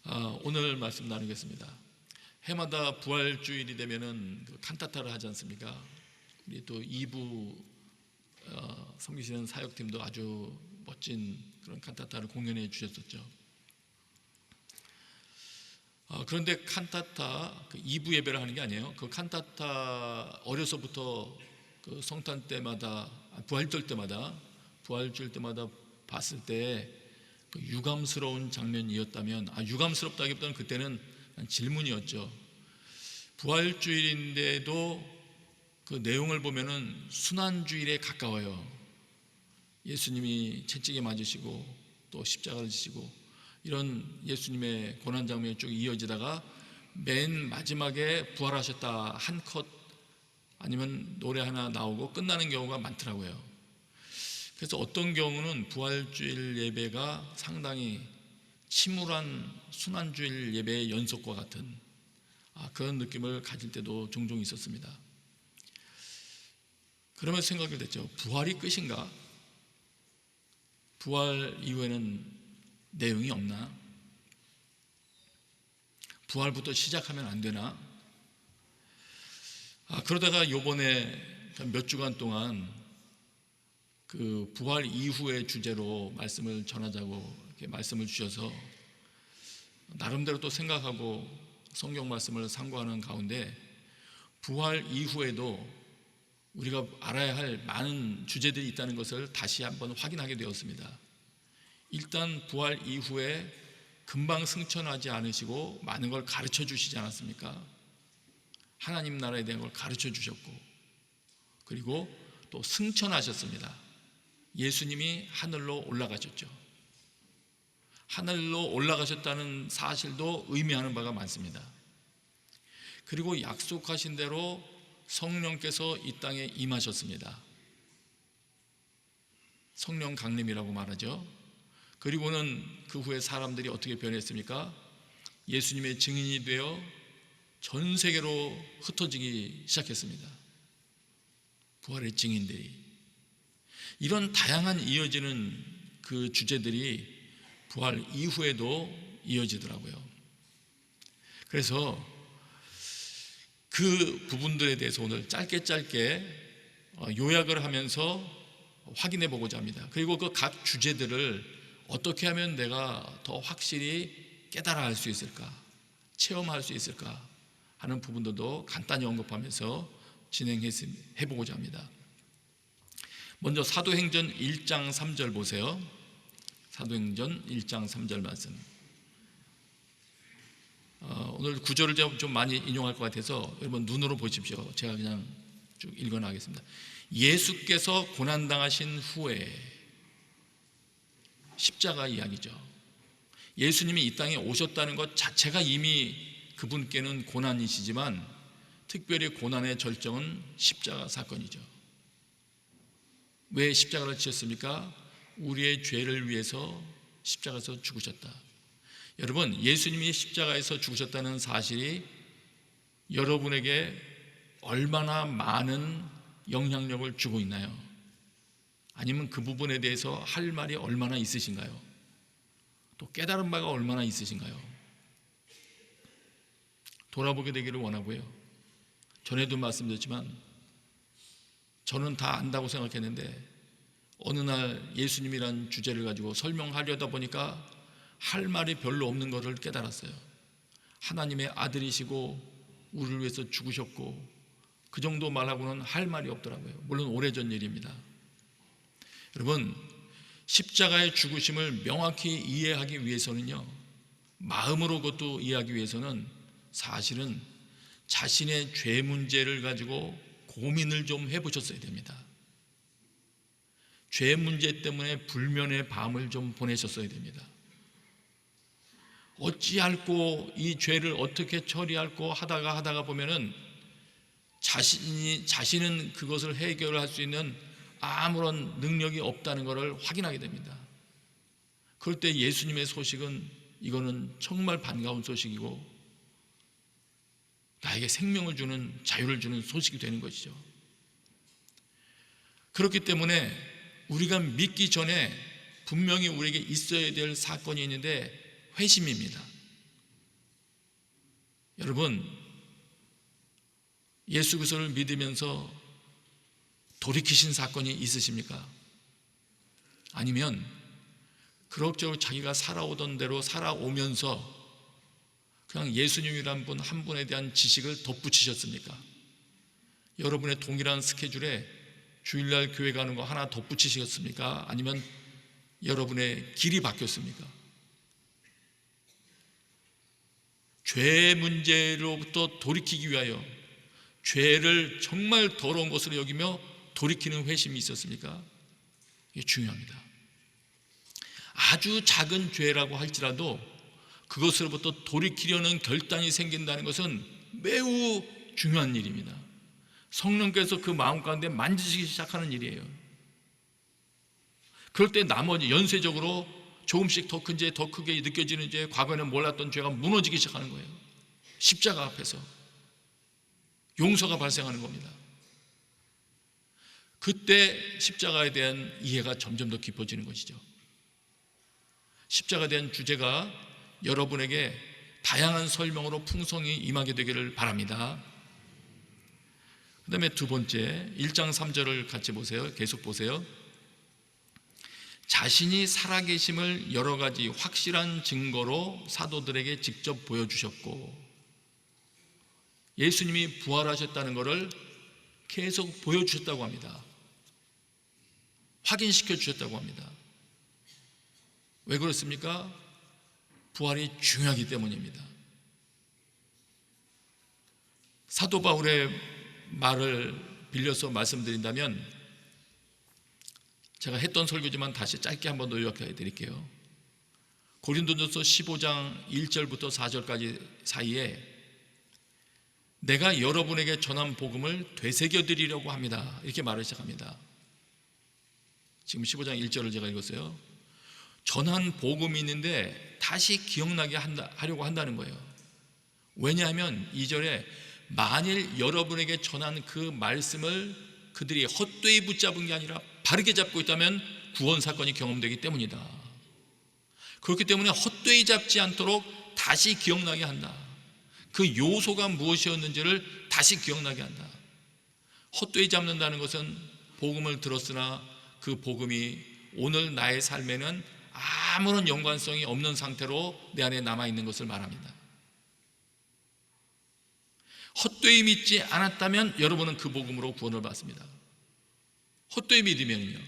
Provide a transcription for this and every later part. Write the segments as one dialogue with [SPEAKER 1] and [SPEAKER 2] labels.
[SPEAKER 1] 오늘 말씀 나누겠습니다. 해마다 부활주일이 되면은 칸타타를 하지 않습니까? 우리 또 2부 섬기시는 사역팀도 아주 멋진 그런 칸타타를 공연해 주셨었죠. 그런데 칸타타 2부 예배를 하는 게 아니에요. 그 칸타타 어려서부터 그 성탄 때마다 부활절 때마다 부활주일 때마다 봤을 때 그 유감스러운 장면이었다면 유감스럽다기보다는 그때는 질문이었죠. 부활주일인데도 그 내용을 보면은 순환주일에 가까워요. 예수님이 채찍에 맞으시고 또 십자가를 지시고 이런 예수님의 고난 장면이 쭉 이어지다가 맨 마지막에 부활하셨다 한 컷 아니면 노래 하나 나오고 끝나는 경우가 많더라고요. 그래서 어떤 경우는 부활주일 예배가 상당히 침울한 순환주일 예배의 연속과 같은 그런 느낌을 가질 때도 종종 있었습니다. 그러면서 생각이 됐죠. 부활이 끝인가? 부활 이후에는 내용이 없나? 부활부터 시작하면 안 되나? 그러다가 요번에 몇 주간 동안 그 부활 이후의 주제로 말씀을 전하자고 이렇게 말씀을 주셔서 나름대로 또 생각하고 성경 말씀을 상고하는 가운데 부활 이후에도 우리가 알아야 할 많은 주제들이 있다는 것을 다시 한번 확인하게 되었습니다. 일단 부활 이후에 금방 승천하지 않으시고 많은 걸 가르쳐 주시지 않았습니까? 하나님 나라에 대한 걸 가르쳐 주셨고 그리고 또 승천하셨습니다. 예수님이 하늘로 올라가셨죠. 하늘로 올라가셨다는 사실도 의미하는 바가 많습니다. 그리고 약속하신 대로 성령께서 이 땅에 임하셨습니다. 성령 강림이라고 말하죠. 그리고는 그 후에 사람들이 어떻게 변했습니까? 예수님의 증인이 되어 전 세계로 흩어지기 시작했습니다. 부활의 증인들이. 이런 다양한 이어지는 그 주제들이 부활 이후에도 이어지더라고요. 그래서 그 부분들에 대해서 오늘 짧게 요약을 하면서 확인해 보고자 합니다. 그리고 그 각 주제들을 어떻게 하면 내가 더 확실히 깨달아 할 수 있을까, 체험할 수 있을까 하는 부분들도 간단히 언급하면서 진행해 보고자 합니다. 먼저 사도행전 1장 3절 보세요. 사도행전 1장 3절 말씀. 오늘 구절을 제가 좀 많이 인용할 것 같아서 여러분 눈으로 보십시오. 제가 그냥 쭉 읽어나가겠습니다. 예수께서 고난당하신 후에, 십자가 이야기죠. 예수님이 이 땅에 오셨다는 것 자체가 이미 그분께는 고난이시지만 특별히 고난의 절정은 십자가 사건이죠. 왜 십자가를 지셨습니까? 우리의 죄를 위해서 십자가에서 죽으셨다. 여러분, 예수님이 십자가에서 죽으셨다는 사실이 여러분에게 얼마나 많은 영향력을 주고 있나요? 아니면 그 부분에 대해서 할 말이 얼마나 있으신가요? 또 깨달은 바가 얼마나 있으신가요? 돌아보게 되기를 원하고요. 전에도 말씀드렸지만 저는 다 안다고 생각했는데 어느 날 예수님이란 주제를 가지고 설명하려다 보니까 할 말이 별로 없는 것을 깨달았어요. 하나님의 아들이시고 우리를 위해서 죽으셨고 그 정도 말하고는 할 말이 없더라고요. 물론 오래전 일입니다. 여러분, 십자가의 죽으심을 명확히 이해하기 위해서는요, 마음으로 그것도 이해하기 위해서는 사실은 자신의 죄 문제를 가지고 고민을 좀 해보셨어야 됩니다. 죄 문제 때문에 불면의 밤을 좀 보내셨어야 됩니다. 어찌할꼬 이 죄를 어떻게 처리할꼬 하다가 보면은 자신은 그것을 해결할 수 있는 아무런 능력이 없다는 것을 확인하게 됩니다. 그럴 때 예수님의 소식은 이거는 정말 반가운 소식이고 나에게 생명을 주는, 자유를 주는 소식이 되는 것이죠. 그렇기 때문에 우리가 믿기 전에 분명히 우리에게 있어야 될 사건이 있는데 회심입니다. 여러분, 예수 그리스도를 믿으면서 돌이키신 사건이 있으십니까? 아니면 그럭저럭 자기가 살아오던 대로 살아오면서 그냥 예수님이란 분 한 분에 대한 지식을 덧붙이셨습니까? 여러분의 동일한 스케줄에 주일날 교회 가는 거 하나 덧붙이셨습니까? 아니면 여러분의 길이 바뀌었습니까? 죄 문제로부터 돌이키기 위하여 죄를 정말 더러운 것으로 여기며 돌이키는 회심이 있었습니까? 이게 중요합니다. 아주 작은 죄라고 할지라도 그것으로부터 돌이키려는 결단이 생긴다는 것은 매우 중요한 일입니다. 성령께서 그 마음 가운데 만지시기 시작하는 일이에요. 그럴 때 나머지 연쇄적으로 조금씩 더 큰 죄, 더 크게 느껴지는 죄, 과거에는 몰랐던 죄가 무너지기 시작하는 거예요. 십자가 앞에서 용서가 발생하는 겁니다. 그때 십자가에 대한 이해가 점점 더 깊어지는 것이죠. 십자가에 대한 주제가 여러분에게 다양한 설명으로 풍성히 임하게 되기를 바랍니다. 그 다음에 두 번째, 1장 3절을 같이 보세요. 계속 보세요. 자신이 살아계심을 여러 가지 확실한 증거로 사도들에게 직접 보여주셨고, 예수님이 부활하셨다는 것을 계속 보여주셨다고 합니다. 확인시켜 주셨다고 합니다. 왜 그렇습니까? 부활이 중요하기 때문입니다. 사도 바울의 말을 빌려서 말씀드린다면, 제가 했던 설교지만 다시 짧게 한 번 더 요약해 드릴게요. 고린도전서 15장 1절부터 4절까지 사이에 내가 여러분에게 전한 복음을 되새겨 드리려고 합니다, 이렇게 말을 시작합니다. 지금 15장 1절을 제가 읽었어요. 전한 복음이 있는데 다시 기억나게 하려고 한다는 거예요. 왜냐하면 2절에 만일 여러분에게 전한 그 말씀을 그들이 헛되이 붙잡은 게 아니라 바르게 잡고 있다면 구원 사건이 경험되기 때문이다. 그렇기 때문에 헛되이 잡지 않도록 다시 기억나게 한다. 그 요소가 무엇이었는지를 다시 기억나게 한다. 헛되이 잡는다는 것은 복음을 들었으나 그 복음이 오늘 나의 삶에는 아무런 연관성이 없는 상태로 내 안에 남아있는 것을 말합니다. 헛되이 믿지 않았다면 여러분은 그 복음으로 구원을 받습니다. 헛되이 믿으면요,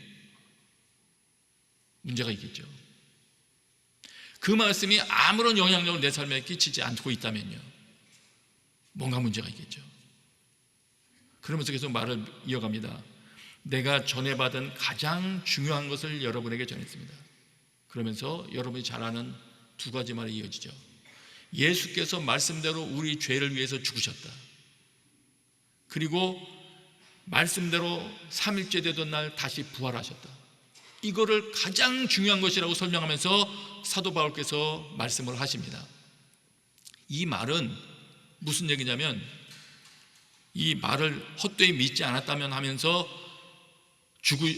[SPEAKER 1] 문제가 있겠죠. 그 말씀이 아무런 영향력을 내 삶에 끼치지 않고 있다면요, 뭔가 문제가 있겠죠. 그러면서 계속 말을 이어갑니다. 내가 전해받은 가장 중요한 것을 여러분에게 전했습니다. 그러면서 여러분이 잘 아는 두 가지 말이 이어지죠. 예수께서 말씀대로 우리 죄를 위해서 죽으셨다. 그리고 말씀대로 3일째 되던 날 다시 부활하셨다. 이거를 가장 중요한 것이라고 설명하면서 사도 바울께서 말씀을 하십니다. 이 말은 무슨 얘기냐면, 이 말을 헛되이 믿지 않았다면 하면서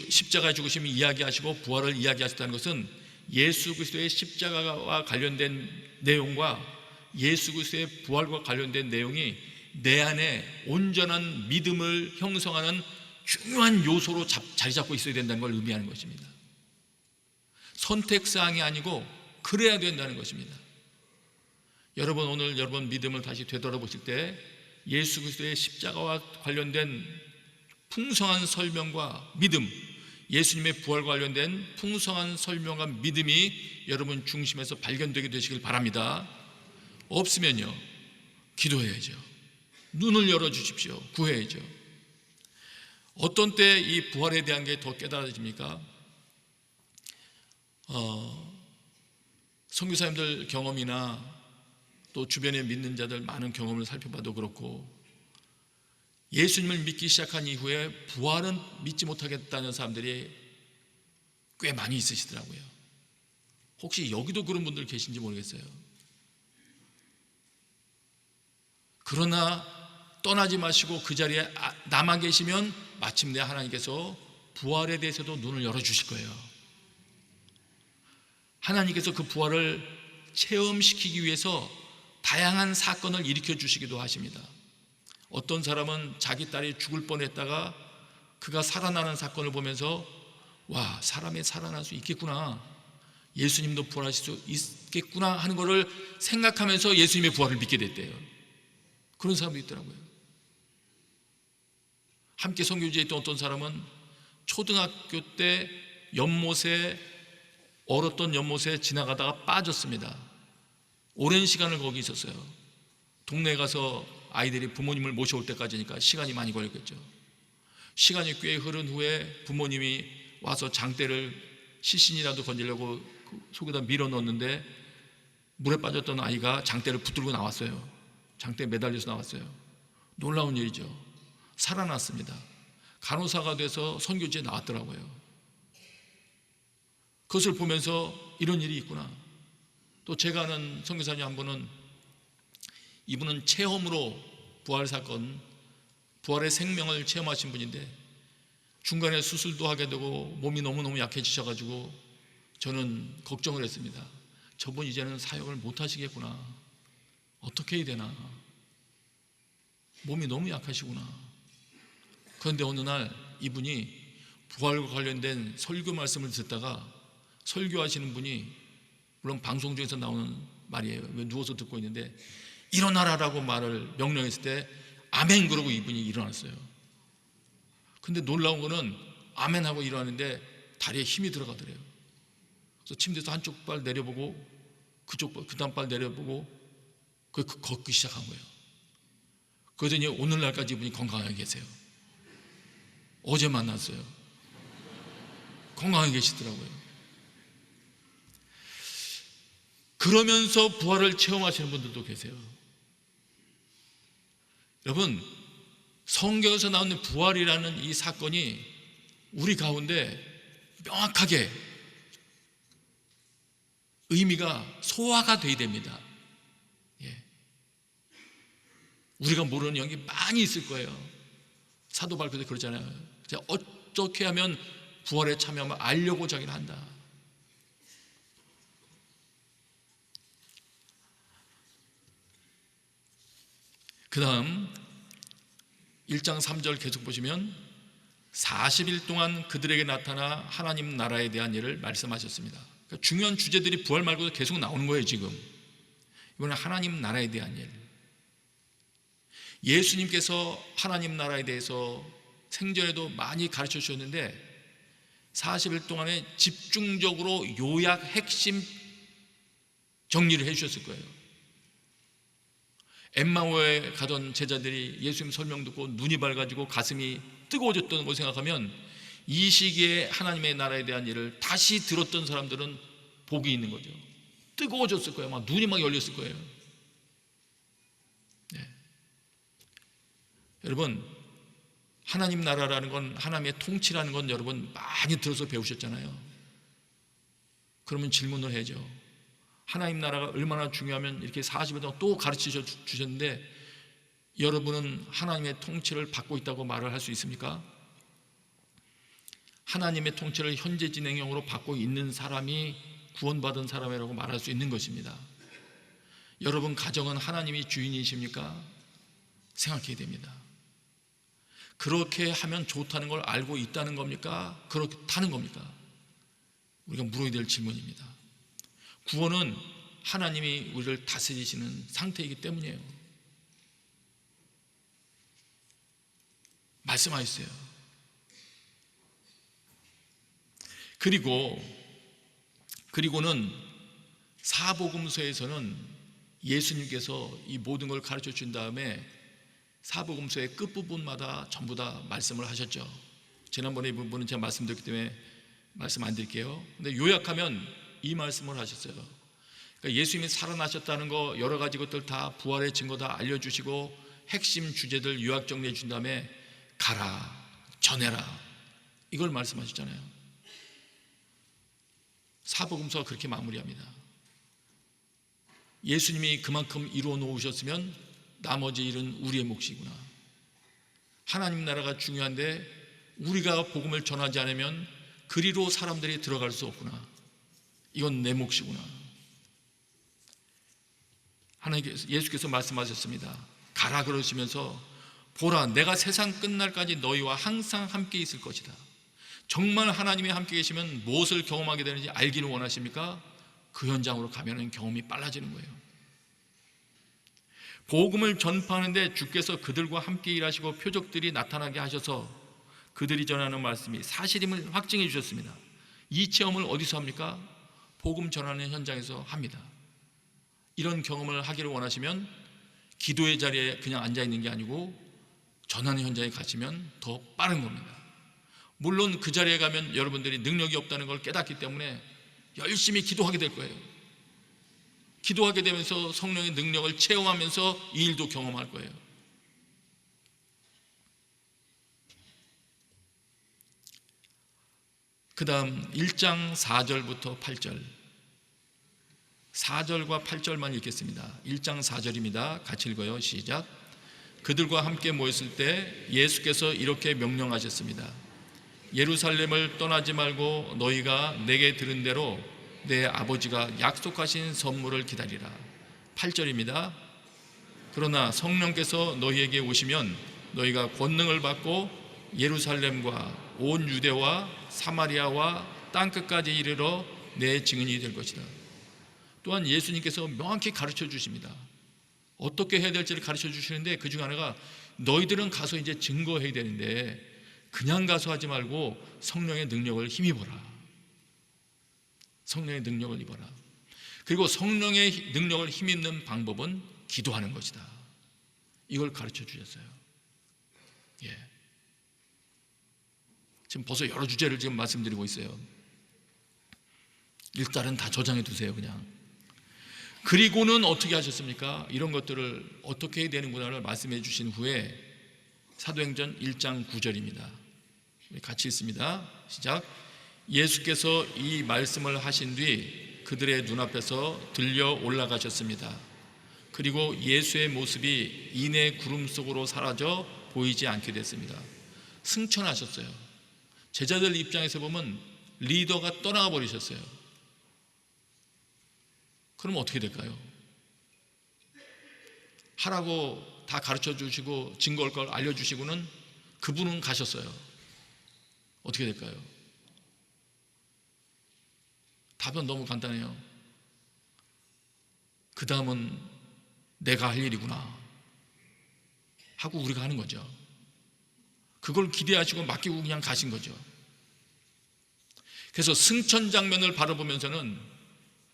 [SPEAKER 1] 십자가의 죽으심을 이야기하시고 부활을 이야기하셨다는 것은 예수 그리스도의 십자가와 관련된 내용과 예수 그리스도의 부활과 관련된 내용이 내 안에 온전한 믿음을 형성하는 중요한 요소로 자리 잡고 있어야 된다는 걸 의미하는 것입니다. 선택사항이 아니고 그래야 된다는 것입니다. 여러분, 오늘 여러분 믿음을 다시 되돌아보실 때 예수 그리스도의 십자가와 관련된 풍성한 설명과 믿음, 예수님의 부활과 관련된 풍성한 설명과 믿음이 여러분 중심에서 발견되게 되시길 바랍니다. 없으면요, 기도해야죠. 눈을 열어주십시오. 구해야죠. 어떤 때 이 부활에 대한 게 더 깨달아집니까? 선교사님들 경험이나 또 주변에 믿는 자들 많은 경험을 살펴봐도 그렇고, 예수님을 믿기 시작한 이후에 부활은 믿지 못하겠다는 사람들이 꽤 많이 있으시더라고요. 혹시 여기도 그런 분들 계신지 모르겠어요. 그러나 떠나지 마시고 그 자리에 남아 계시면 마침내 하나님께서 부활에 대해서도 눈을 열어주실 거예요. 하나님께서 그 부활을 체험시키기 위해서 다양한 사건을 일으켜 주시기도 하십니다. 어떤 사람은 자기 딸이 죽을 뻔했다가 그가 살아나는 사건을 보면서 와, 사람이 살아날 수 있겠구나, 예수님도 부활하실 수 있겠구나 하는 것을 생각하면서 예수님의 부활을 믿게 됐대요. 그런 사람도 있더라고요. 함께 선교지에 있던 어떤 사람은 초등학교 때 얼었던 연못에 지나가다가 빠졌습니다. 오랜 시간을 거기 있었어요. 동네에 가서 아이들이 부모님을 모셔올 때까지니까 시간이 많이 걸렸겠죠. 시간이 꽤 흐른 후에 부모님이 와서 장대를 시신이라도 건지려고 속에다 밀어 넣었는데 물에 빠졌던 아이가 장대를 붙들고 나왔어요. 장대에 매달려서 나왔어요. 놀라운 일이죠. 살아났습니다. 간호사가 돼서 선교지에 나왔더라고요. 그것을 보면서 이런 일이 있구나. 또 제가 아는 선교사님 한 분은, 이분은 체험으로 부활 사건, 부활의 생명을 체험하신 분인데 중간에 수술도 하게 되고 몸이 너무너무 약해지셔가지고 저는 걱정을 했습니다. 저분 이제는 사역을 못 하시겠구나. 어떻게 해야 되나. 몸이 너무 약하시구나. 그런데 어느 날 이분이 부활과 관련된 설교 말씀을 듣다가 설교하시는 분이, 물론 방송 중에서 나오는 말이에요. 누워서 듣고 있는데 일어나라라고 말을 명령했을 때 아멘 그러고 이분이 일어났어요. 근데 놀라운 거는 아멘하고 일어나는데 다리에 힘이 들어가더래요. 그래서 침대에서 한쪽 발 내려보고 그 다음 발 내려보고 걷기 시작한 거예요. 그러더니 오늘날까지 이분이 건강하게 계세요. 어제 만났어요. 건강하게 계시더라고요. 그러면서 부활을 체험하시는 분들도 계세요. 여러분, 성경에서 나오는 부활이라는 이 사건이 우리 가운데 명확하게 의미가 소화가 돼야 됩니다. 예. 우리가 모르는 영이 많이 있을 거예요. 사도 바울도 그러잖아요. 어떻게 하면 부활에 참여하면 알려고 자기는 한다. 그 다음 1장 3절 계속 보시면 40일 동안 그들에게 나타나 하나님 나라에 대한 일을 말씀하셨습니다. 그러니까 중요한 주제들이 부활 말고도 계속 나오는 거예요. 지금 이번엔 하나님 나라에 대한 일. 예수님께서 하나님 나라에 대해서 생전에도 많이 가르쳐 주셨는데 40일 동안에 집중적으로 요약 핵심 정리를 해 주셨을 거예요. 엠마오에 가던 제자들이 예수님 설명 듣고 눈이 밝아지고 가슴이 뜨거워졌던 걸 생각하면 이 시기에 하나님의 나라에 대한 일을 다시 들었던 사람들은 복이 있는 거죠. 뜨거워졌을 거예요. 막 눈이 막 열렸을 거예요. 네. 여러분, 하나님 나라라는 건, 하나님의 통치라는 건 여러분 많이 들어서 배우셨잖아요. 그러면 질문을 해야죠. 하나님 나라가 얼마나 중요하면 이렇게 40일 동안 또 가르치셔 주셨는데 여러분은 하나님의 통치를 받고 있다고 말을 할 수 있습니까? 하나님의 통치를 현재 진행형으로 받고 있는 사람이 구원받은 사람이라고 말할 수 있는 것입니다. 여러분 가정은 하나님이 주인이십니까? 생각해야 됩니다. 그렇게 하면 좋다는 걸 알고 있다는 겁니까? 그렇다는 겁니까? 우리가 물어야 될 질문입니다. 구원은 하나님이 우리를 다스리시는 상태이기 때문이에요. 말씀하셨어요. 그리고는 사복음서에서는 예수님께서 이 모든 걸 가르쳐 준 다음에 사복음서의 끝부분마다 전부 다 말씀을 하셨죠. 지난번에 이 부분은 제가 말씀드렸기 때문에 말씀 안 드릴게요. 근데 요약하면 이 말씀을 하셨어요. 그러니까 예수님이 살아나셨다는 거 여러 가지 것들 다 부활의 증거 다 알려주시고 핵심 주제들 요약 정리해 준 다음에 가라, 전해라, 이걸 말씀하셨잖아요. 사복음서가 그렇게 마무리합니다. 예수님이 그만큼 이루어 놓으셨으면 나머지 일은 우리의 몫이구나. 하나님 나라가 중요한데 우리가 복음을 전하지 않으면 그리로 사람들이 들어갈 수 없구나. 이건 내 몫이구나. 예수께서 말씀하셨습니다. 가라 그러시면서 보라, 내가 세상 끝날까지 너희와 항상 함께 있을 것이다. 정말 하나님이 함께 계시면 무엇을 경험하게 되는지 알기를 원하십니까? 그 현장으로 가면 경험이 빨라지는 거예요. 복음을 전파하는데 주께서 그들과 함께 일하시고 표적들이 나타나게 하셔서 그들이 전하는 말씀이 사실임을 확증해 주셨습니다. 이 체험을 어디서 합니까? 복음 전하는 현장에서 합니다. 이런 경험을 하기를 원하시면 기도의 자리에 그냥 앉아있는 게 아니고 전하는 현장에 가시면 더 빠른 겁니다. 물론 그 자리에 가면 여러분들이 능력이 없다는 걸 깨닫기 때문에 열심히 기도하게 될 거예요. 기도하게 되면서 성령의 능력을 체험하면서 이 일도 경험할 거예요. 그 다음 1장 4절부터 8절, 4절과 8절만 읽겠습니다. 1장 4절입니다. 같이 읽어요. 시작. 그들과 함께 모였을 때 예수께서 이렇게 명령하셨습니다. 예루살렘을 떠나지 말고 너희가 내게 들은 대로 내 아버지가 약속하신 선물을 기다리라. 8절입니다. 그러나 성령께서 너희에게 오시면 너희가 권능을 받고 예루살렘과 온 유대와 사마리아와 땅끝까지 이르러 내 증인이 될 것이다. 또한 예수님께서 명확히 가르쳐 주십니다. 어떻게 해야 될지를 가르쳐 주시는데 그 중 하나가 너희들은 가서 이제 증거해야 되는데 그냥 가서 하지 말고 성령의 능력을 힘입어라. 성령의 능력을 입어라. 그리고 성령의 능력을 힘입는 방법은 기도하는 것이다. 이걸 가르쳐 주셨어요. 예. 지금 벌써 여러 주제를 지금 말씀드리고 있어요. 일단은 다 저장해 두세요. 그냥. 그리고는 어떻게 하셨습니까? 이런 것들을 어떻게 해야 되는구나를 말씀해 주신 후에 사도행전 1장 9절입니다. 같이 읽습니다. 시작. 예수께서 이 말씀을 하신 뒤 그들의 눈앞에서 들려 올라가셨습니다. 그리고 예수의 모습이 이내 구름 속으로 사라져 보이지 않게 됐습니다. 승천하셨어요. 제자들 입장에서 보면 리더가 떠나가 버리셨어요. 그럼 어떻게 될까요? 하라고 다 가르쳐 주시고 증거할 걸 알려주시고는 그분은 가셨어요. 어떻게 될까요? 답은 너무 간단해요. 그 다음은 내가 할 일이구나 하고 우리가 하는 거죠. 그걸 기대하시고 맡기고 그냥 가신 거죠. 그래서 승천 장면을 바라보면서는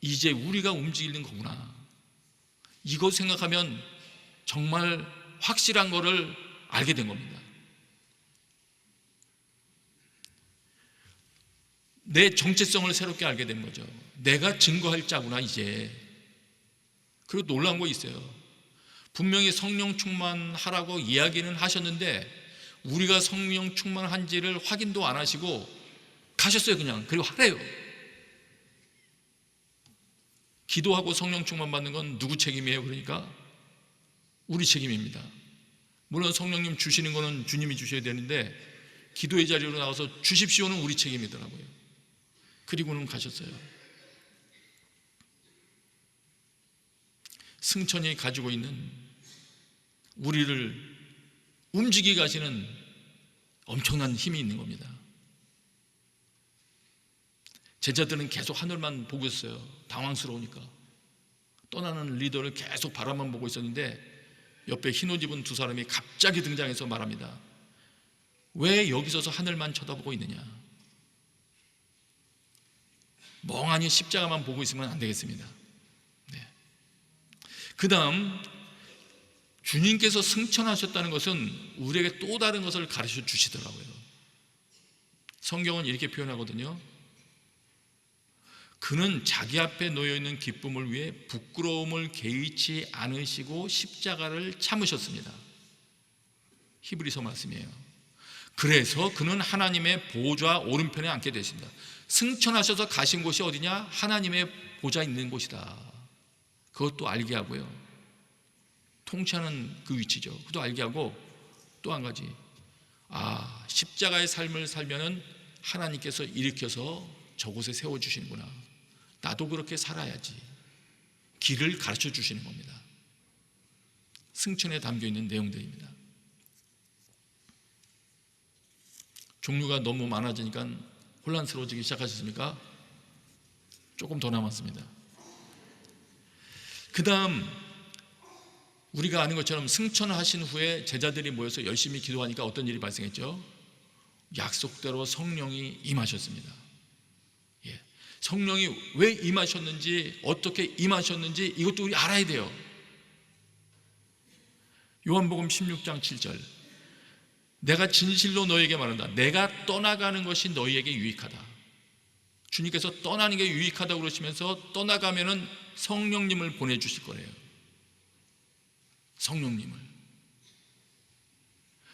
[SPEAKER 1] 이제 우리가 움직이는 거구나, 이거 생각하면 정말 확실한 거를 알게 된 겁니다. 내 정체성을 새롭게 알게 된 거죠. 내가 증거할 자구나 이제. 그리고 놀라운 거 있어요. 분명히 성령 충만하라고 이야기는 하셨는데 우리가 성령 충만한지를 확인도 안 하시고 가셨어요. 그냥. 그리고 하래요. 기도하고 성령 충만 받는 건 누구 책임이에요? 그러니까 우리 책임입니다. 물론 성령님 주시는 거는 주님이 주셔야 되는데 기도의 자리로 나와서 주십시오는 우리 책임이더라고요. 그리고는 가셨어요. 승천이 가지고 있는 우리를 움직이게 하시는 엄청난 힘이 있는 겁니다. 제자들은 계속 하늘만 보고 있어요. 당황스러우니까. 떠나는 리더를 계속 바라만 보고 있었는데 옆에 흰 옷 입은 두 사람이 갑자기 등장해서 말합니다. 왜 여기 서서 하늘만 쳐다보고 있느냐? 멍하니 십자가만 보고 있으면 안 되겠습니다. 네. 그 다음 주님께서 승천하셨다는 것은 우리에게 또 다른 것을 가르쳐 주시더라고요. 성경은 이렇게 표현하거든요. 그는 자기 앞에 놓여있는 기쁨을 위해 부끄러움을 개의치 않으시고 십자가를 참으셨습니다. 히브리서 말씀이에요. 그래서 그는 하나님의 보좌 오른편에 앉게 되십니다. 승천하셔서 가신 곳이 어디냐? 하나님의 보좌 있는 곳이다. 그것도 알게 하고요. 통치하는 그 위치죠. 그것도 알게 하고 또 한 가지, 십자가의 삶을 살면은 하나님께서 일으켜서 저곳에 세워주시는구나. 나도 그렇게 살아야지. 길을 가르쳐 주시는 겁니다. 승천에 담겨 있는 내용들입니다. 종류가 너무 많아지니까 혼란스러워지기 시작하셨습니까? 조금 더 남았습니다. 그 다음 우리가 아는 것처럼 승천하신 후에 제자들이 모여서 열심히 기도하니까 어떤 일이 발생했죠? 약속대로 성령이 임하셨습니다. 성령이 왜 임하셨는지, 어떻게 임하셨는지 이것도 우리 알아야 돼요. 요한복음 16장 7절, 내가 진실로 너에게 말한다. 내가 떠나가는 것이 너희에게 유익하다. 주님께서 떠나는 게 유익하다고 그러시면서 떠나가면은 성령님을 보내주실 거래요.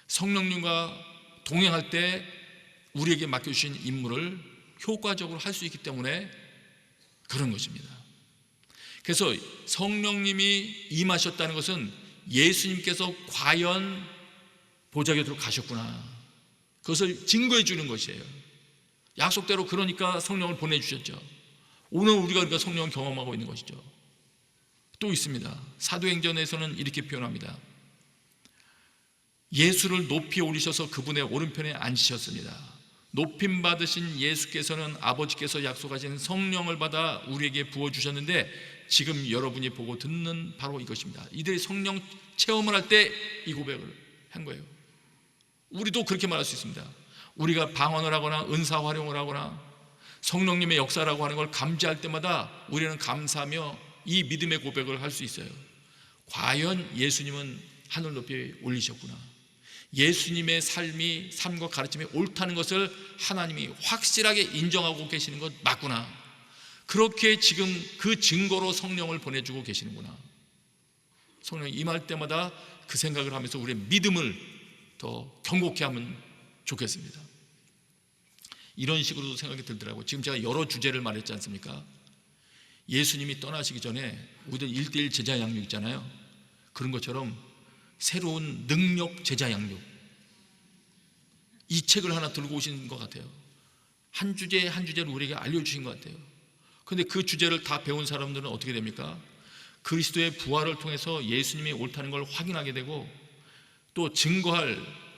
[SPEAKER 1] 성령님과 동행할 때 우리에게 맡겨주신 임무를 효과적으로 할 수 있기 때문에 그런 것입니다. 그래서 성령님이 임하셨다는 것은 예수님께서 과연 보좌 곁으로 가셨구나, 그것을 증거해 주는 것이에요. 약속대로 그러니까 성령을 보내주셨죠. 오늘 우리가 그러니까 성령을 경험하고 있는 것이죠. 또 있습니다. 사도행전에서는 이렇게 표현합니다. 예수를 높이 올리셔서 그분의 오른편에 앉으셨습니다. 높임 받으신 예수께서는 아버지께서 약속하신 성령을 받아 우리에게 부어주셨는데 지금 여러분이 보고 듣는 바로 이것입니다. 이들이 성령 체험을 할 때 이 고백을 한 거예요. 우리도 그렇게 말할 수 있습니다. 우리가 방언을 하거나 은사 활용을 하거나 성령님의 역사라고 하는 걸 감지할 때마다 우리는 감사하며 이 믿음의 고백을 할 수 있어요. 과연 예수님은 하늘 높이 올리셨구나, 예수님의 삶과 가르침이 옳다는 것을 하나님이 확실하게 인정하고 계시는 것 맞구나, 그렇게 지금 그 증거로 성령을 보내주고 계시는구나. 성령이 임할 때마다 그 생각을 하면서 우리의 믿음을 더 견고케 하면 좋겠습니다. 이런 식으로도 생각이 들더라고요. 지금 제가 여러 주제를 말했지 않습니까? 예수님이 떠나시기 전에 우리들 1:1 제자 양육 있잖아요. 그런 것처럼 새로운 능력 제자 양육, 이 책을 하나 들고 오신 것 같아요. 한 주제 한 주제를 우리에게 알려주신 것 같아요. 그런데 그 주제를 다 배운 사람들은 어떻게 됩니까? 그리스도의 부활을 통해서 예수님이 옳다는 걸 확인하게 되고 또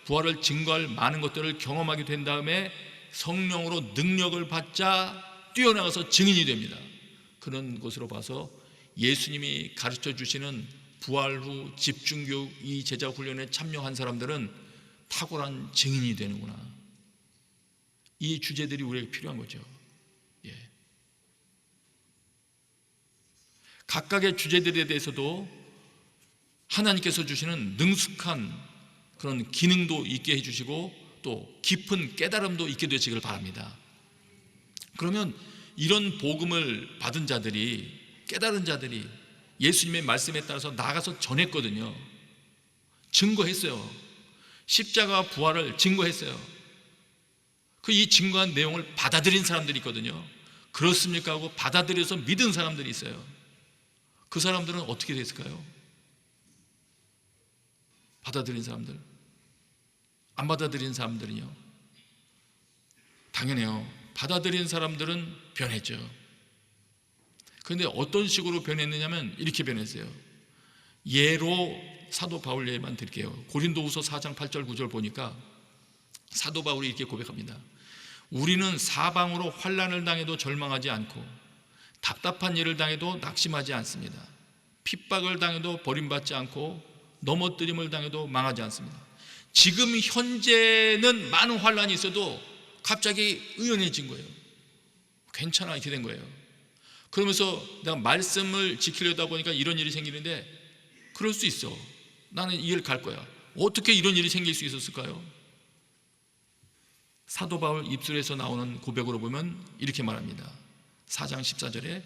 [SPEAKER 1] 부활을 증거할 많은 것들을 경험하게 된 다음에 성령으로 능력을 받자 뛰어나가서 증인이 됩니다. 그런 것으로 봐서 예수님이 가르쳐 주시는 부활 후 집중교육 이 제자 훈련에 참여한 사람들은 탁월한 증인이 되는구나. 이 주제들이 우리에게 필요한 거죠. 각각의 주제들에 대해서도 하나님께서 주시는 능숙한 그런 기능도 있게 해주시고 또 깊은 깨달음도 있게 되시길 바랍니다. 그러면 이런 복음을 받은 자들이, 깨달은 자들이 예수님의 말씀에 따라서 나가서 전했거든요. 증거했어요. 십자가 부활을 증거했어요. 이 증거한 내용을 받아들인 사람들이 있거든요. 그렇습니까 하고 받아들여서 믿은 사람들이 있어요. 그 사람들은 어떻게 됐을까요? 받아들인 사람들, 안 받아들인 사람들은요? 당연해요. 받아들인 사람들은 변했죠. 그런데 어떤 식으로 변했느냐면 이렇게 변했어요. 예로 사도 바울 예만 드릴게요. 고린도후서 4장 8절 9절 보니까 사도 바울이 이렇게 고백합니다. 우리는 사방으로 환난을 당해도 절망하지 않고 답답한 일을 당해도 낙심하지 않습니다. 핍박을 당해도 버림받지 않고 넘어뜨림을 당해도 망하지 않습니다. 지금 현재는 많은 환난이 있어도 갑자기 의연해진 거예요. 괜찮아, 이렇게 된 거예요. 그러면서 내가 말씀을 지키려다 보니까 이런 일이 생기는데 그럴 수 있어. 나는 이 길 갈 거야. 어떻게 이런 일이 생길 수 있었을까요? 사도 바울 입술에서 나오는 고백으로 보면 이렇게 말합니다. 4장 14절에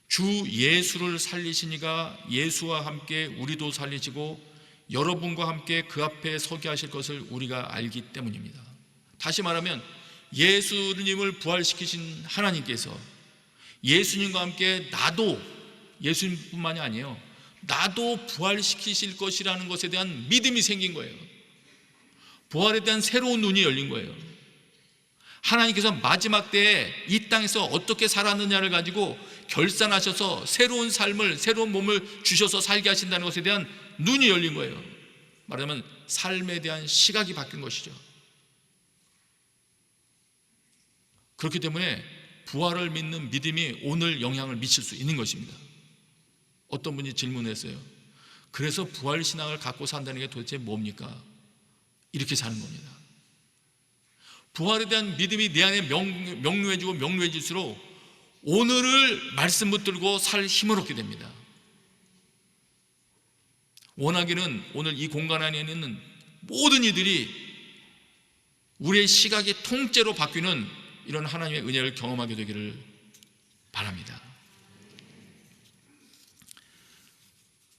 [SPEAKER 1] 주 예수를 살리시니가 예수와 함께 우리도 살리시고 여러분과 함께 그 앞에 서게 하실 것을 우리가 알기 때문입니다. 다시 말하면 예수님을 부활시키신 하나님께서 예수님과 함께 나도, 예수님뿐만이 아니에요, 나도 부활시키실 것이라는 것에 대한 믿음이 생긴 거예요. 부활에 대한 새로운 눈이 열린 거예요. 하나님께서 마지막 때에 이 땅에서 어떻게 살았느냐를 가지고 결산하셔서 새로운 삶을, 새로운 몸을 주셔서 살게 하신다는 것에 대한 눈이 열린 거예요. 말하자면 삶에 대한 시각이 바뀐 것이죠. 그렇기 때문에 부활을 믿는 믿음이 오늘 영향을 미칠 수 있는 것입니다. 어떤 분이 질문했어요. 그래서 부활신앙을 갖고 산다는 게 도대체 뭡니까? 이렇게 사는 겁니다. 부활에 대한 믿음이 내 안에 명료해지고 명료해질수록 오늘을 말씀 붙들고 살 힘을 얻게 됩니다. 원하기는 오늘 이 공간 안에 있는 모든 이들이 우리의 시각이 통째로 바뀌는 이런 하나님의 은혜를 경험하게 되기를 바랍니다.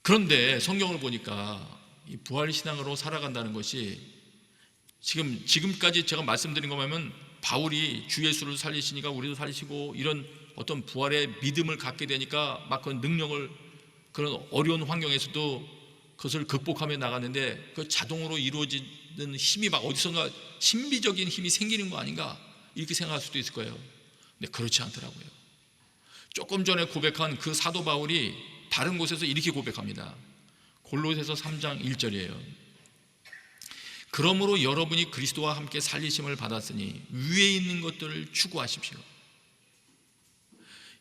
[SPEAKER 1] 그런데 성경을 보니까 이 부활신앙으로 살아간다는 것이 지금까지 제가 말씀드린 거 보면 바울이 주 예수를 살리시니까 우리도 살리시고 이런 어떤 부활의 믿음을 갖게 되니까 막 그 능력을 그런 어려운 환경에서도 그것을 극복하며 나갔는데 그 자동으로 이루어지는 힘이 막 어디선가 신비적인 힘이 생기는 거 아닌가 이렇게 생각할 수도 있을 거예요. 근데 그렇지 않더라고요. 조금 전에 고백한 그 사도 바울이 다른 곳에서 이렇게 고백합니다. 골로새서 3장 1절이에요. 그러므로 여러분이 그리스도와 함께 살리심을 받았으니 위에 있는 것들을 추구하십시오.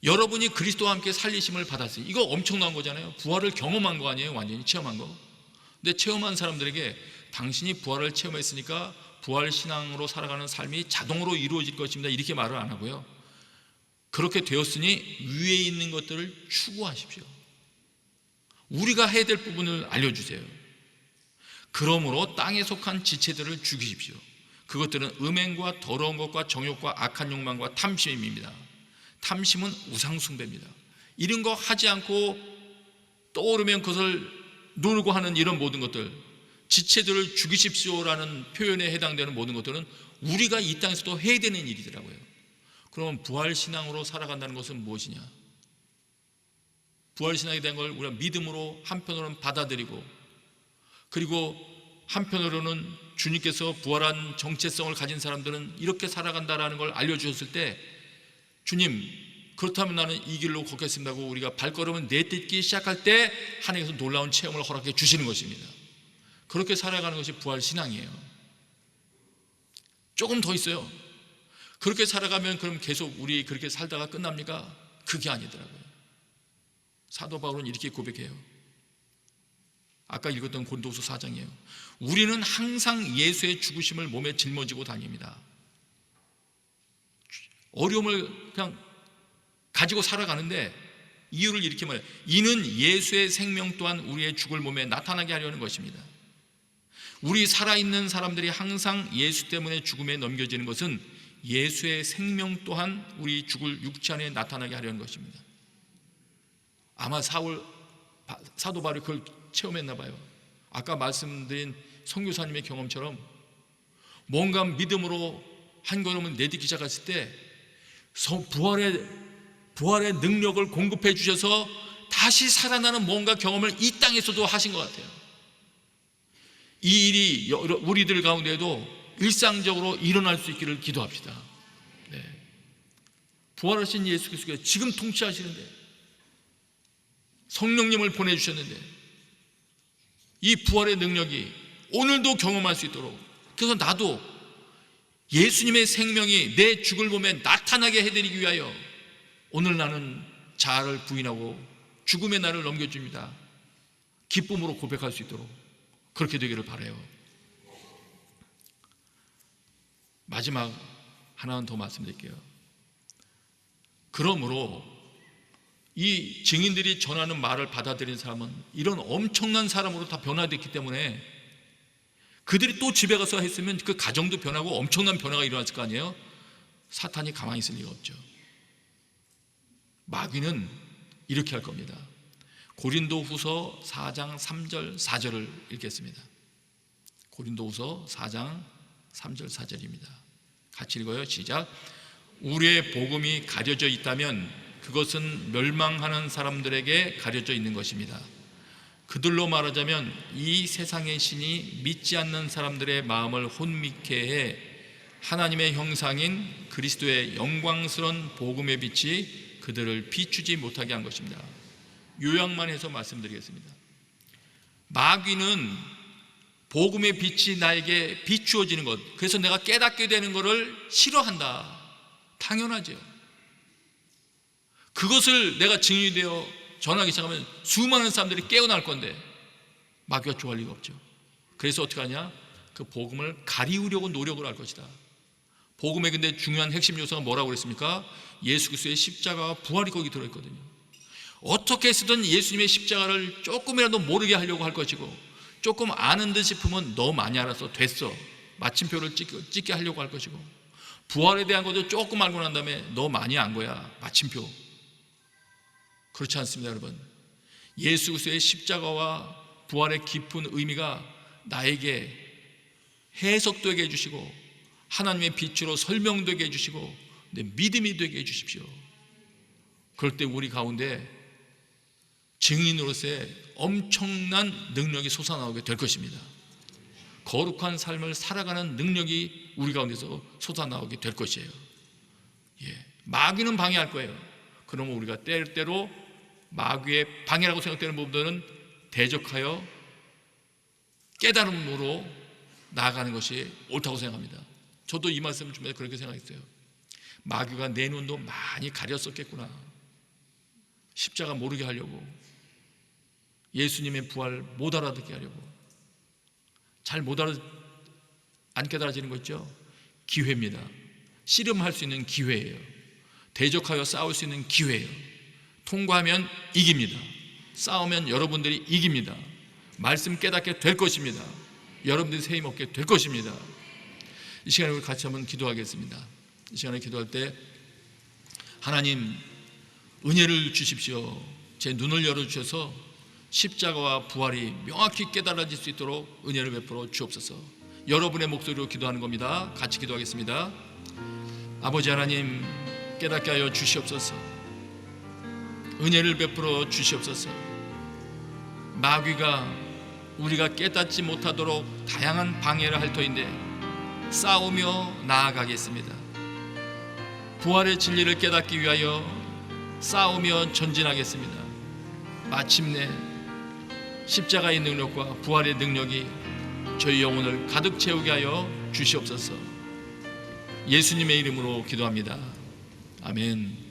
[SPEAKER 1] 여러분이 그리스도와 함께 살리심을 받았으니 이거 엄청난 거잖아요. 부활을 경험한 거 아니에요? 완전히 체험한 거. 근데 체험한 사람들에게 당신이 부활을 체험했으니까 부활신앙으로 살아가는 삶이 자동으로 이루어질 것입니다 이렇게 말을 안 하고요. 그렇게 되었으니 위에 있는 것들을 추구하십시오. 우리가 해야 될 부분을 알려주세요. 그러므로 땅에 속한 지체들을 죽이십시오. 그것들은 음행과 더러운 것과 정욕과 악한 욕망과 탐심입니다. 탐심은 우상숭배입니다. 이런 거 하지 않고 떠오르면 그것을 누르고 하는 이런 모든 것들, 지체들을 죽이십시오라는 표현에 해당되는 모든 것들은 우리가 이 땅에서도 해야 되는 일이더라고요. 그러면 부활신앙으로 살아간다는 것은 무엇이냐? 부활신앙에 대한 걸 우리가 믿음으로 한편으로는 받아들이고, 그리고 한편으로는 주님께서 부활한 정체성을 가진 사람들은 이렇게 살아간다라는 걸 알려주셨을 때, 주님 그렇다면 나는 이 길로 걷겠습니다고 우리가 발걸음을 내딛기 시작할 때 하나님께서 놀라운 체험을 허락해 주시는 것입니다. 그렇게 살아가는 것이 부활신앙이에요. 조금 더 있어요. 그렇게 살아가면 그럼 계속 우리 그렇게 살다가 끝납니까? 그게 아니더라고요. 사도 바울은 이렇게 고백해요. 아까 읽었던 고린도후서 4장이에요. 우리는 항상 예수의 죽으심을 몸에 짊어지고 다닙니다. 어려움을 그냥 가지고 살아가는데 이유를 이렇게 말해요. 이는 예수의 생명 또한 우리의 죽을 몸에 나타나게 하려는 것입니다. 우리 살아있는 사람들이 항상 예수 때문에 죽음에 넘겨지는 것은 예수의 생명 또한 우리 죽을 육체 안에 나타나게 하려는 것입니다. 아마 사도 바울이 그걸 체험했나 봐요. 아까 말씀드린 선교사님의 경험처럼 뭔가 믿음으로 한 걸음을 내딛기 시작했을 때 부활의 능력을 공급해 주셔서 다시 살아나는 뭔가 경험을 이 땅에서도 하신 것 같아요. 이 일이 우리들 가운데도 일상적으로 일어날 수 있기를 기도합시다. 네. 부활하신 예수 그리스도가 지금 통치하시는데, 성령님을 보내주셨는데 이 부활의 능력이 오늘도 경험할 수 있도록, 그래서 나도 예수님의 생명이 내 죽을 몸에 나타나게 해드리기 위하여 오늘 나는 자아를 부인하고 죽음의 날을 넘겨줍니다. 기쁨으로 고백할 수 있도록 그렇게 되기를 바라요. 마지막 하나는 더 말씀드릴게요. 그러므로 이 증인들이 전하는 말을 받아들인 사람은 이런 엄청난 사람으로 다 변화됐기 때문에 그들이 또 집에 가서 했으면 그 가정도 변하고 엄청난 변화가 일어났을 거 아니에요. 사탄이 가만히 있을 리가 없죠. 마귀는 이렇게 할 겁니다. 고린도후서 4장 3절 4절을 읽겠습니다. 고린도후서 4장 3절 4절입니다. 같이 읽어요. 시작. 우리의 복음이 가려져 있다면 그것은 멸망하는 사람들에게 가려져 있는 것입니다. 그들로 말하자면 이 세상의 신이 믿지 않는 사람들의 마음을 혼미케 해 하나님의 형상인 그리스도의 영광스러운 복음의 빛이 그들을 비추지 못하게 한 것입니다. 요약만 해서 말씀드리겠습니다. 마귀는 복음의 빛이 나에게 비추어지는 것, 그래서 내가 깨닫게 되는 것을 싫어한다. 당연하죠. 그것을 내가 증인이 되어 전하기 시작하면 수많은 사람들이 깨어날 건데 마귀가 좋아할 리가 없죠. 그래서 어떻게 하냐? 그 복음을 가리우려고 노력을 할 것이다. 복음의 근데 중요한 핵심 요소가 뭐라고 그랬습니까? 예수 그리스도의 십자가와 부활이 거기 들어있거든요. 어떻게 해서든 예수님의 십자가를 조금이라도 모르게 하려고 할 것이고, 조금 아는 듯 싶으면 너무 많이 알아서 됐어, 마침표를 찍게 하려고 할 것이고, 부활에 대한 것도 조금 알고 난 다음에 너무 많이 안 거야, 마침표. 그렇지 않습니다, 여러분. 예수 그리스도의 십자가와 부활의 깊은 의미가 나에게 해석되게 해주시고 하나님의 빛으로 설명되게 해주시고 내 믿음이 되게 해주십시오. 그럴 때 우리 가운데 증인으로서의 엄청난 능력이 솟아나오게 될 것입니다. 거룩한 삶을 살아가는 능력이 우리 가운데서 솟아나오게 될 것이에요. 마귀는 방해할 거예요. 그러면 우리가 때때로 마귀의 방해라고 생각되는 부분들은 대적하여 깨달음으로 나아가는 것이 옳다고 생각합니다. 저도 이 말씀을 주면서 그렇게 생각했어요. 마귀가 내 눈도 많이 가렸었겠구나. 십자가 모르게 하려고, 예수님의 부활 못 알아듣게 하려고. 잘 안 깨달아지는 거 있죠? 기회입니다. 씨름할 수 있는 기회예요. 대적하여 싸울 수 있는 기회예요. 통과하면 이깁니다. 싸우면 여러분들이 이깁니다. 말씀 깨닫게 될 것입니다. 여러분들이 세임 얻게 될 것입니다. 이 시간에 우리 같이 한번 기도하겠습니다. 이 시간에 기도할 때 하나님 은혜를 주십시오. 제 눈을 열어주셔서 십자가와 부활이 명확히 깨달아질 수 있도록 은혜를 베풀어 주옵소서. 여러분의 목소리로 기도하는 겁니다. 같이 기도하겠습니다. 아버지 하나님, 깨닫게 하여 주시옵소서. 은혜를 베풀어 주시옵소서. 마귀가 우리가 깨닫지 못하도록 다양한 방해를 할 터인데 싸우며 나아가겠습니다. 부활의 진리를 깨닫기 위하여 싸우며 전진하겠습니다. 마침내 십자가의 능력과 부활의 능력이 저희 영혼을 가득 채우게 하여 주시옵소서. 예수님의 이름으로 기도합니다. 아멘.